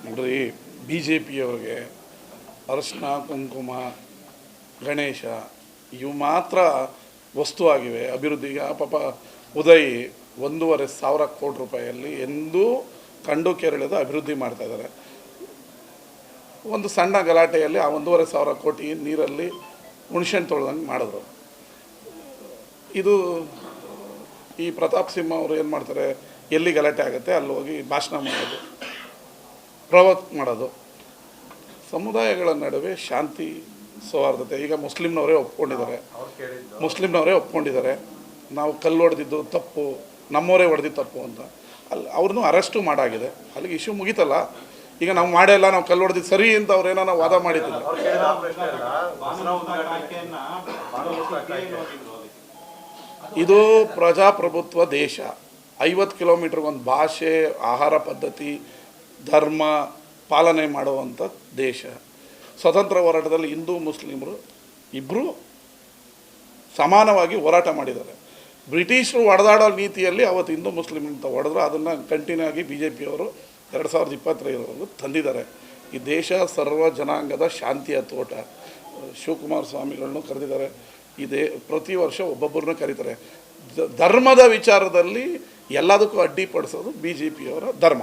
ನೋಡ್ರಿ, B J ಪಿಯವ್ರಿಗೆ ಅರಶಿನ ಕುಂಕುಮ ಗಣೇಶ ಇವು ಮಾತ್ರ ವಸ್ತು ಆಗಿವೆ ಅಭಿವೃದ್ಧಿಗೆ. ಪಾಪ ಉದಯ್ 1,500 ಕೋಟಿ ರೂಪಾಯಿಯಲ್ಲಿ ಎಂದೂ ಕಂಡು ಕೇರಳದ ಅಭಿವೃದ್ಧಿ ಮಾಡ್ತಾಯಿದ್ದಾರೆ. ಒಂದು ಸಣ್ಣ ಗಲಾಟೆಯಲ್ಲಿ ಆ 1,500 ಕೋಟಿ ನೀರಲ್ಲಿ ಹುಣಸೆಹಣ್ಣು ತೊಳ್ದಂಗೆ ಮಾಡಿದ್ರು. ಇದು ಈ ಪ್ರತಾಪ್ ಸಿಂಹ ಅವರು ಏನು ಮಾಡ್ತಾರೆ, ಎಲ್ಲಿ ಗಲಾಟೆ ಆಗುತ್ತೆ ಅಲ್ಲಿ ಹೋಗಿ ಭಾಷಣ ಮಾಡೋದು, ಪ್ರವೋಕ್ ಮಾಡೋದು. ಸಮುದಾಯಗಳ ನಡುವೆ ಶಾಂತಿ ಸೌಹಾರ್ದತೆ ಈಗ ಮುಸ್ಲಿಮ್ನವರೇ ಒಪ್ಕೊಂಡಿದ್ದಾರೆ. ನಾವು ಕಲ್ಲು ಹೊಡೆದಿದ್ದು ತಪ್ಪು, ನಮ್ಮವರೇ ಹೊಡೆದಿದ್ದು ತಪ್ಪು ಅಂತ. ಅಲ್ಲಿ ಅವ್ರನ್ನೂ ಅರೆಸ್ಟು ಮಾಡಾಗಿದೆ. ಅಲ್ಲಿಗೆ ಇಶ್ಯೂ ಮುಗೀತಲ್ಲ. ಈಗ ನಾವು ಮಾಡಿಲ್ಲ, ನಾವು ಕಲ್ಲು ಹೊಡೆದಿದ್ದು ಸರಿ ಅಂತ ಅವ್ರೇನೋ ನಾವು ವಾದ ಮಾಡಿದ್ದಿಲ್ಲ. ಇದು ಪ್ರಜಾಪ್ರಭುತ್ವ ದೇಶ. 50 ಕಿಲೋಮೀಟ್ರಿಗೆ ಒಂದು ಭಾಷೆ, ಆಹಾರ ಪದ್ಧತಿ, ಧರ್ಮ ಪಾಲನೆ ಮಾಡುವಂಥ ದೇಶ. ಸ್ವತಂತ್ರ ಹೋರಾಟದಲ್ಲಿ ಹಿಂದೂ ಮುಸ್ಲಿಮರು ಇಬ್ಬರೂ ಸಮಾನವಾಗಿ ಹೋರಾಟ ಮಾಡಿದ್ದಾರೆ. ಬ್ರಿಟಿಷರು ಹೊಡೆದಾಡೋ ನೀತಿಯಲ್ಲಿ ಅವತ್ತು ಹಿಂದೂ ಮುಸ್ಲಿಮ್ ಅಂತ ಹೊಡೆದ್ರು. ಅದನ್ನು ಕಂಟಿನ್ಯೂ ಆಗಿ ಬಿ ಜೆ ಪಿಯವರು 2025ವರೆಗೂ ತಂದಿದ್ದಾರೆ. ಈ ದೇಶ ಸರ್ವ ಜನಾಂಗದ ಶಾಂತಿಯ ತೋಟ. ಶಿವಕುಮಾರ ಸ್ವಾಮಿಗಳನ್ನು ಕರೆದಿದ್ದಾರೆ. ಪ್ರತಿ ವರ್ಷ ಒಬ್ಬೊಬ್ಬರನ್ನ ಕರೀತಾರೆ. ಧರ್ಮದ ವಿಚಾರದಲ್ಲಿ ಎಲ್ಲದಕ್ಕೂ ಅಡ್ಡಿಪಡಿಸೋದು ಬಿ ಜೆ ಪಿಯವರ ಧರ್ಮ.